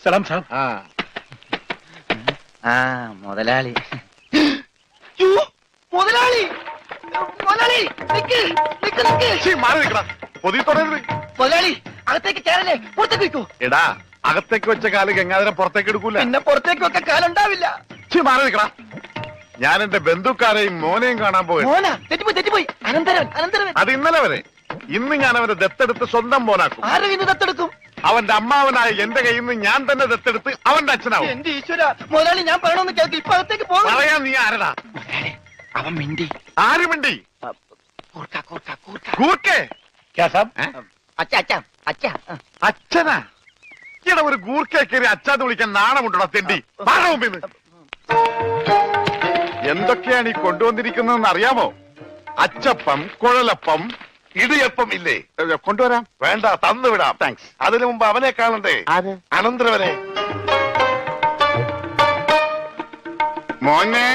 സലാം സാബ്. മുതലാളി. മുതലാളി മുതലാളി നിക്ക് നിക്ക് നിക്ക്. മാറി നിൽക്കടാ, പൊതി തുടരുത്. മുതലാളി അകത്തേക്ക് കയറല്ലേ, പുറത്തേക്ക് വെക്കൂ. എടാ, അകത്തേക്ക് വെച്ച കാല് ഗംഗാധരം പുറത്തേക്ക് എടുക്കൂല. പിന്നെ പുറത്തേക്ക് വെക്കാൻ കാലുണ്ടാവില്ല. മാറി നിൽക്കടാ. ഞാൻ എന്റെ ബന്ധുക്കാരെയും മോനെയും കാണാൻ പോയി. മോനാ? തെറ്റിപ്പോയി തെറ്റിപ്പോയി. അനന്തരവൻ അനന്തരവൻ. അത് ഇന്നലെ വരെ. ഇന്ന് ഞാൻ അവനെ ദത്തെടുത്ത് സ്വന്തം മോനാക്കും. ആരും ഇന്ന് ദത്തെടുക്കും? അവന്റെ അമ്മാവനായ എന്റെ കയ്യിൽ നിന്ന് ഞാൻ തന്നെ ദത്തെടുത്ത് അവന്റെ അച്ഛനാവും. എന്റെ ഈശ്വര, മുതലാളി ഞാൻ പറയണമെന്ന് കേൾക്ക്. ഇപ്പൊ അകത്തേക്ക് പോകും. പറയാൻ നീ ആരടാ? അവൻ മിണ്ടി. ആര് മിണ്ടി? കൂർക്ക കൂർക്ക കൂർക്ക. ഗൂർക്കേ? അച്ഛ അച്ഛ അച്ഛ. അച്ഛനാ? ഇവിടെ ഒരു ഗൂർക്കയെ കയറി അച്ഛാന്ന് വിളിക്കാൻ നാണമുണ്ടോ തെണ്ടി? മുമ്പിന്ന് എന്തൊക്കെയാണ് ഈ കൊണ്ടുവന്നിരിക്കുന്നതെന്ന് അറിയാമോ? അച്ചപ്പം, കുഴലപ്പം, ഇടിയപ്പം ഇല്ലേ? കൊണ്ടുവരാം. വേണ്ട, തന്നുവിടാം. താങ്ക്സ്. അതിനു മുമ്പ് അവനെ കാണണ്ടേ? അനന്തരവനെ. മോനെ